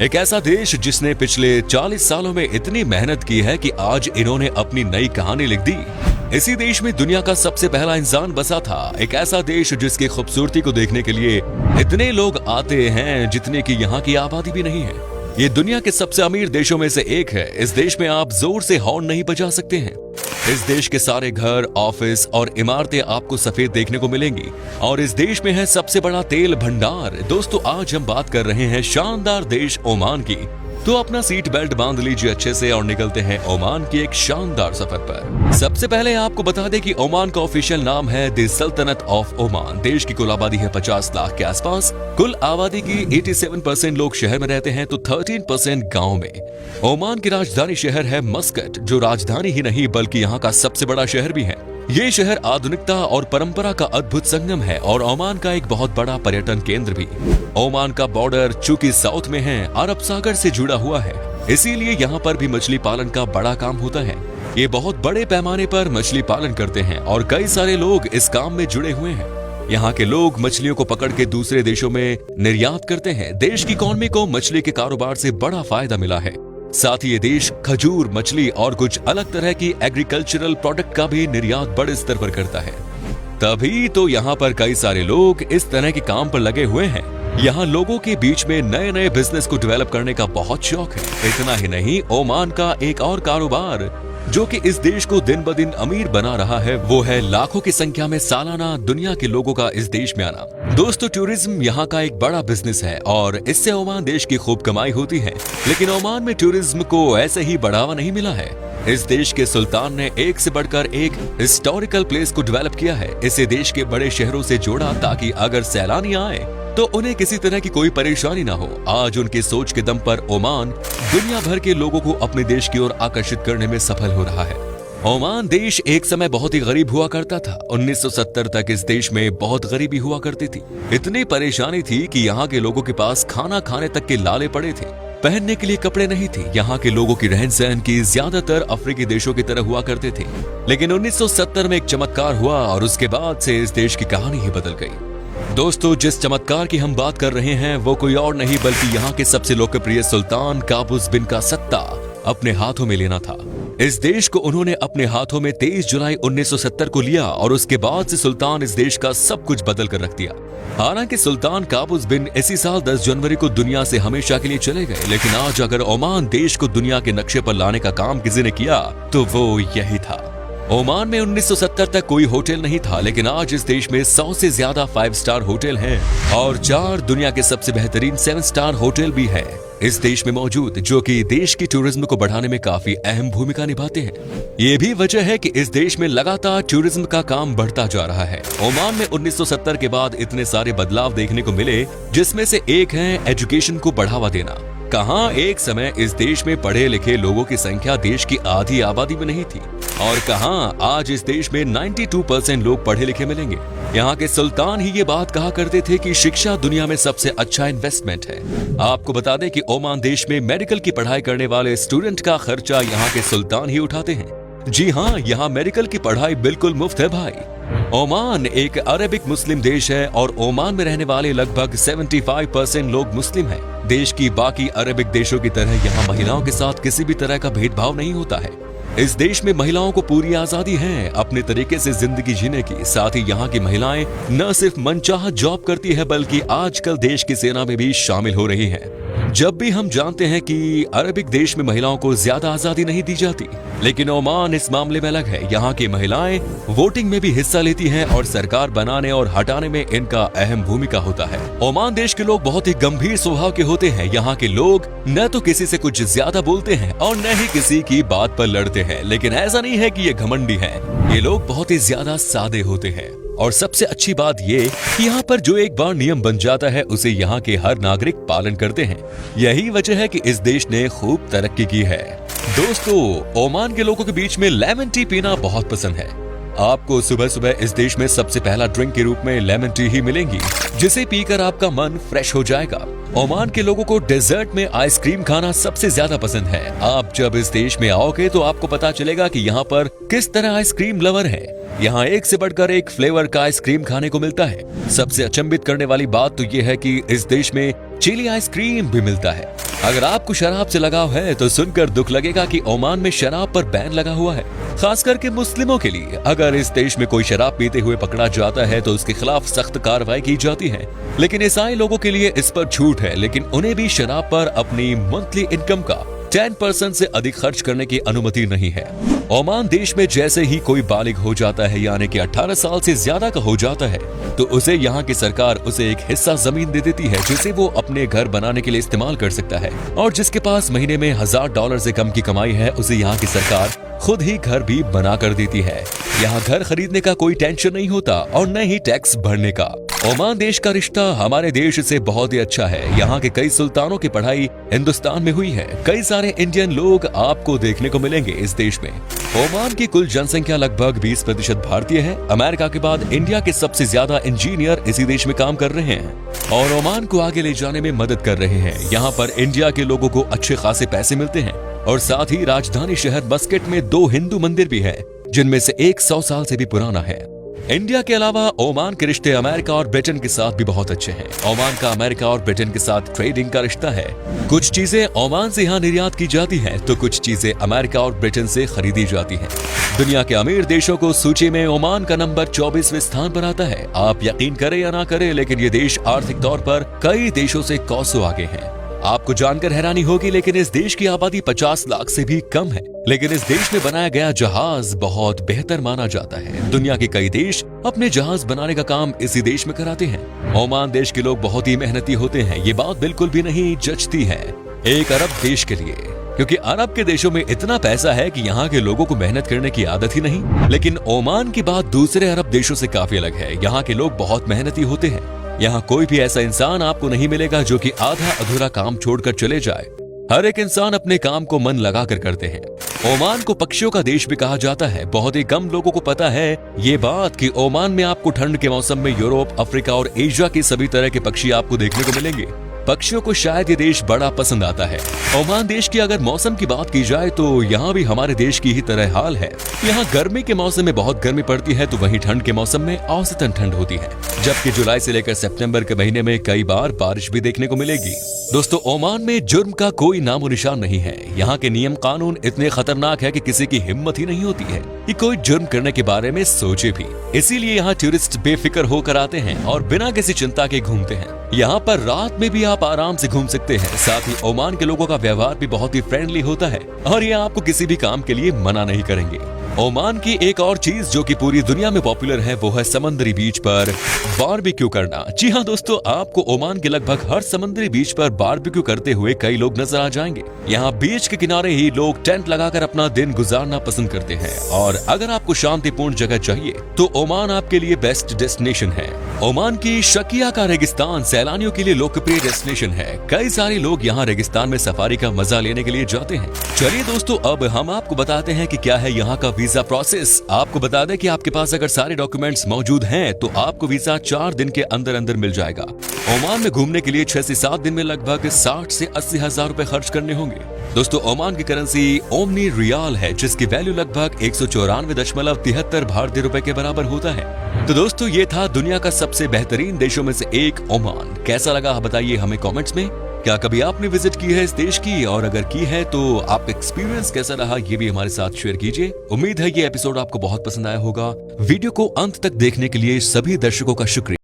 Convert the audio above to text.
एक ऐसा देश जिसने पिछले 40 सालों में इतनी मेहनत की है कि आज इन्होंने अपनी नई कहानी लिख दी। इसी देश में दुनिया का सबसे पहला इंसान बसा था। एक ऐसा देश जिसकी खूबसूरती को देखने के लिए इतने लोग आते हैं जितने की यहाँ की आबादी भी नहीं है। ये दुनिया के सबसे अमीर देशों में से एक है। इस देश में आप जोर से हॉर्न नहीं बजा सकते हैं। इस देश के सारे घर, ऑफिस और इमारतें आपको सफेद देखने को मिलेंगी और इस देश में है सबसे बड़ा तेल भंडार। दोस्तों, आज हम बात कर रहे हैं शानदार देश ओमान की। तो अपना सीट बेल्ट बांध लीजिए अच्छे से और निकलते हैं ओमान की एक शानदार सफर पर। सबसे पहले आपको बता दें कि ओमान का ऑफिशियल नाम है द सल्तनत ऑफ ओमान। देश की कुल आबादी है 50 लाख के आसपास। कुल आबादी की 87% लोग शहर में रहते हैं तो 13% गाँव में। ओमान की राजधानी शहर है मस्कट, जो राजधानी ही नहीं बल्कि यहाँ का सबसे बड़ा शहर भी है। ये शहर आधुनिकता और परंपरा का अद्भुत संगम है और ओमान का एक बहुत बड़ा पर्यटन केंद्र भी। ओमान का बॉर्डर चूंकि साउथ में है, अरब सागर से जुड़ा हुआ है, इसीलिए यहाँ पर भी मछली पालन का बड़ा काम होता है। ये बहुत बड़े पैमाने पर मछली पालन करते हैं और कई सारे लोग इस काम में जुड़े हुए हैं। यहाँ के लोग मछलियों को पकड़ के दूसरे देशों में निर्यात करते हैं। देश की इकॉनमी को मछली के कारोबार से बड़ा फायदा मिला है। साथ ही ये देश खजूर, मछली और कुछ अलग तरह की एग्रीकल्चरल प्रोडक्ट का भी निर्यात बड़े स्तर पर करता है। तभी तो यहाँ पर कई सारे लोग इस तरह के काम पर लगे हुए हैं। यहाँ लोगों के बीच में नए नए बिजनेस को डेवलप करने का बहुत शौक है। इतना ही नहीं, ओमान का एक और कारोबार जो कि इस देश को दिन ब दिन अमीर बना रहा है, वो है लाखों की संख्या में सालाना दुनिया के लोगों का इस देश में आना। दोस्तों, टूरिज्म यहाँ का एक बड़ा बिजनेस है और इससे ओमान देश की खूब कमाई होती है। लेकिन ओमान में टूरिज्म को ऐसे ही बढ़ावा नहीं मिला है। इस देश के सुल्तान ने एक से बढ़कर एक हिस्टोरिकल प्लेस को डेवलप किया है। इसे देश के बड़े शहरों से जोड़ा ताकि अगर सैलानी आए तो उन्हें किसी तरह की कोई परेशानी ना हो। आज उनकी सोच के दम पर ओमान दुनिया भर के लोगों को अपने देश की ओर आकर्षित करने में सफल हो रहा है। ओमान देश एक समय बहुत ही गरीब हुआ करता था। 1970 तक इस देश में बहुत गरीबी हुआ करती थी। इतनी परेशानी थी कि यहाँ के लोगों के पास खाना खाने तक के लाले पड़े थे। पहनने के लिए कपड़े नहीं थे। यहाँ के लोगों की रहन सहन की ज्यादातर अफ्रीकी देशों की तरह हुआ करते थे। लेकिन 1970 में एक चमत्कार हुआ और उसके बाद से इस देश की कहानी ही बदल गई। दोस्तों, जिस चमत्कार की हम बात कर रहे हैं वो कोई और नहीं बल्कि यहाँ के सबसे लोकप्रिय सुल्तान काबूस बिन का सत्ता अपने हाथों में लेना था। इस देश को उन्होंने अपने हाथों में 23 जुलाई 1970 को लिया और उसके बाद से सुल्तान इस देश का सब कुछ बदल कर रख दिया। हालांकि सुल्तान काबूस बिन इसी साल 10 जनवरी को दुनिया से हमेशा के लिए चले गए, लेकिन आज अगर ओमान देश को दुनिया के नक्शे पर लाने का काम किसी ने किया तो वो यही था। ओमान में 1970 तक कोई होटल नहीं था, लेकिन आज इस देश में 100 से ज्यादा 5 स्टार होटल हैं और 4 दुनिया के सबसे बेहतरीन 7 स्टार होटल भी है इस देश में मौजूद, जो कि देश की टूरिज्म को बढ़ाने में काफी अहम भूमिका निभाते हैं। ये भी वजह है कि इस देश में लगातार टूरिज्म का काम बढ़ता जा रहा है। ओमान में 1970 के बाद इतने सारे बदलाव देखने को मिले, जिसमें से एक है एजुकेशन को बढ़ावा देना। कहां एक समय इस देश में पढ़े लिखे लोगों की संख्या देश की आधी आबादी में नहीं थी और कहां आज इस देश में 92% लोग पढ़े लिखे मिलेंगे। यहाँ के सुल्तान ही ये बात कहा करते थे कि शिक्षा दुनिया में सबसे अच्छा इन्वेस्टमेंट है। आपको बता दें कि ओमान देश में मेडिकल की पढ़ाई करने वाले स्टूडेंट का खर्चा यहाँ के सुल्तान ही उठाते हैं। जी हाँ, यहाँ मेडिकल की पढ़ाई बिल्कुल मुफ्त है भाई। ओमान एक अरबिक मुस्लिम देश है और ओमान में रहने वाले लगभग 75% लोग मुस्लिम हैं। देश की बाकी अरबिक देशों की तरह यहाँ महिलाओं के साथ किसी भी तरह का भेदभाव नहीं होता है। इस देश में महिलाओं को पूरी आजादी है अपने तरीके से जिंदगी जीने की। साथ ही यहाँ की महिलाएं न सिर्फ मनचाहा जॉब करती है बल्कि आजकल देश की सेना में भी शामिल हो रही हैं। जब भी हम जानते हैं कि अरबिक देश में महिलाओं को ज्यादा आजादी नहीं दी जाती, लेकिन ओमान इस मामले में अलग है। यहाँ की महिलाएं वोटिंग में भी हिस्सा लेती हैं और सरकार बनाने और हटाने में इनका अहम भूमिका होता है। ओमान देश के लोग बहुत ही गंभीर स्वभाव के होते हैं। यहाँ के लोग न तो किसी से कुछ ज्यादा बोलते हैं और न ही किसी की बात पर लड़ते हैं, लेकिन ऐसा नहीं है कि ये घमंडी हैं। ये लोग बहुत ही ज्यादा सादे होते हैं और सबसे अच्छी बात ये कि यहाँ पर जो एक बार नियम बन जाता है उसे यहाँ के हर नागरिक पालन करते हैं। यही वजह है कि इस देश ने खूब तरक्की की है। दोस्तों, ओमान के लोगों के बीच में लेमन टी पीना बहुत पसंद है। आपको सुबह सुबह इस देश में सबसे पहला ड्रिंक के रूप में लेमन टी ही मिलेंगी, जिसे पीकर आपका मन फ्रेश हो जाएगा। ओमान के लोगों को डेजर्ट में आइसक्रीम खाना सबसे ज्यादा पसंद है। आप जब इस देश में आओगे तो आपको पता चलेगा कि यहाँ पर किस तरह आइसक्रीम लवर है। यहाँ एक से बढ़कर एक फ्लेवर का आइसक्रीम खाने को मिलता है। सबसे अचंभित करने वाली बात तो ये है कि इस देश में चिली आइसक्रीम भी मिलता है। अगर आपको शराब से लगाव है तो सुनकर दुख लगेगा कि ओमान में शराब पर बैन लगा हुआ है, खास करके मुस्लिमों के लिए। अगर इस देश में कोई शराब पीते हुए पकड़ा जाता है तो उसके खिलाफ सख्त कार्रवाई की जाती है। लेकिन ईसाई लोगों के लिए इस पर छूट है, लेकिन उन्हें भी शराब पर अपनी मंथली इनकम का 10% से अधिक खर्च करने की अनुमति नहीं है। ओमान देश में जैसे ही कोई बालिग हो जाता है, यानी कि 18 साल से ज्यादा का हो जाता है, तो उसे यहाँ की सरकार उसे एक हिस्सा जमीन दे देती है, जिसे वो अपने घर बनाने के लिए इस्तेमाल कर सकता है। और जिसके पास महीने में $1000 से कम की कमाई है, उसे यहाँ की सरकार खुद ही घर भी बना कर देती है। यहाँ घर खरीदने का कोई टेंशन नहीं होता और न ही टैक्स भरने का। ओमान देश का रिश्ता हमारे देश से बहुत ही अच्छा है। यहाँ के कई सुल्तानों की पढ़ाई हिंदुस्तान में हुई है। कई सारे इंडियन लोग आपको देखने को मिलेंगे इस देश में। ओमान की कुल जनसंख्या लगभग 20% भारतीय है। अमेरिका के बाद इंडिया के सबसे ज्यादा इंजीनियर इसी देश में काम कर रहे हैं और ओमान को आगे ले जाने में मदद कर रहे हैं। यहाँ पर इंडिया के लोगों को अच्छे खासे पैसे मिलते हैं और साथ ही राजधानी शहर मस्कट में 2 हिंदू मंदिर भी है, जिनमें से एक 100 साल से भी पुराना है। इंडिया के अलावा ओमान के रिश्ते अमेरिका और ब्रिटेन के साथ भी बहुत अच्छे हैं। ओमान का अमेरिका और ब्रिटेन के साथ ट्रेडिंग का रिश्ता है। कुछ चीजें ओमान से यहाँ निर्यात की जाती हैं, तो कुछ चीजें अमेरिका और ब्रिटेन से खरीदी जाती हैं। दुनिया के अमीर देशों को सूची में ओमान का नंबर 24वें स्थान पर आता है। आप यकीन करें या ना करें, लेकिन ये देश आर्थिक तौर पर कई देशों से कोसों आगे है। आपको जानकर हैरानी होगी, लेकिन इस देश की आबादी 50 लाख से भी कम है, लेकिन इस देश में बनाया गया जहाज बहुत बेहतर माना जाता है। दुनिया के कई देश अपने जहाज बनाने का काम इसी देश में कराते हैं। ओमान देश के लोग बहुत ही मेहनती होते हैं, ये बात बिल्कुल भी नहीं जचती है एक अरब देश के लिए, क्योंकि अरब के देशों में इतना पैसा है कि यहाँ के लोगों को मेहनत करने की आदत ही नहीं। लेकिन ओमान की बात दूसरे अरब देशों से काफी अलग है। यहाँ के लोग बहुत मेहनती होते हैं। यहाँ कोई भी ऐसा इंसान आपको नहीं मिलेगा जो कि आधा अधूरा काम छोड़कर चले जाए। हर एक इंसान अपने काम को मन लगाकर करते हैं। ओमान को पक्षियों का देश भी कहा जाता है। बहुत ही कम लोगों को पता है ये बात कि ओमान में आपको ठंड के मौसम में यूरोप, अफ्रीका और एशिया के सभी तरह के पक्षी आपको देखने को मिलेंगे। पक्षियों को शायद ये देश बड़ा पसंद आता है। ओमान देश की अगर मौसम की बात की जाए तो यहाँ भी हमारे देश की ही तरह हाल है। यहाँ गर्मी के मौसम में बहुत गर्मी पड़ती है, तो वहीं ठंड के मौसम में औसतन ठंड होती है, जबकि जुलाई से लेकर सितंबर के महीने में कई बार बारिश भी देखने को मिलेगी। दोस्तों, ओमान में जुर्म का कोई नामो निशान नहीं है। यहाँ के नियम कानून इतने खतरनाक है कि किसी की हिम्मत ही नहीं होती है कि कोई जुर्म करने के बारे में सोचे भी। इसीलिए यहाँ टूरिस्ट बेफिक्र होकर आते हैं और बिना किसी चिंता के घूमते हैं। यहाँ पर रात में भी आप आराम से घूम सकते हैं। साथ ही ओमान के लोगों का व्यवहार भी बहुत ही फ्रेंडली होता है और ये आपको किसी भी काम के लिए मना नहीं करेंगे। ओमान की एक और चीज जो कि पूरी दुनिया में पॉपुलर है, वो है समुद्री बीच पर बारबेक्यू करना। जी हाँ दोस्तों, आपको ओमान के लगभग हर समुद्री बीच पर बारबेक्यू करते हुए कई लोग नजर आ जाएंगे। यहाँ बीच के किनारे ही लोग टेंट लगाकर अपना दिन गुजारना पसंद करते हैं और अगर आपको शांतिपूर्ण जगह चाहिए तो ओमान आपके लिए बेस्ट डेस्टिनेशन है। ओमान की शकिया का रेगिस्तान सैलानियों के लिए लोकप्रिय डेस्टिनेशन है। कई सारे लोग यहाँ रेगिस्तान में सफारी का मजा लेने के लिए जाते हैं। चलिए दोस्तों, अब हम आपको बताते हैं कि क्या है यहाँ का वीजा प्रोसेस। आपको बता दें कि आपके पास अगर सारे डॉक्यूमेंट्स मौजूद हैं तो आपको वीजा 4 दिन के अंदर अंदर मिल जाएगा। ओमान में घूमने के लिए 6 से 7 दिन में लगभग 60 से 80 हजार रुपए खर्च करने होंगे। दोस्तों, ओमान की करेंसी ओमनी रियाल है, जिसकी वैल्यू लगभग 194.73 भारतीय रुपए के बराबर होता है। तो दोस्तों, ये था दुनिया का सबसे बेहतरीन देशों में से एक ओमान। कैसा लगा बताइए हमें कमेंट्स में। क्या कभी आपने विजिट की है इस देश की, और अगर की है तो आपका एक्सपीरियंस कैसा रहा ये भी हमारे साथ शेयर कीजिए। उम्मीद है ये एपिसोड आपको बहुत पसंद आया होगा। वीडियो को अंत तक देखने के लिए सभी दर्शकों का शुक्रिया।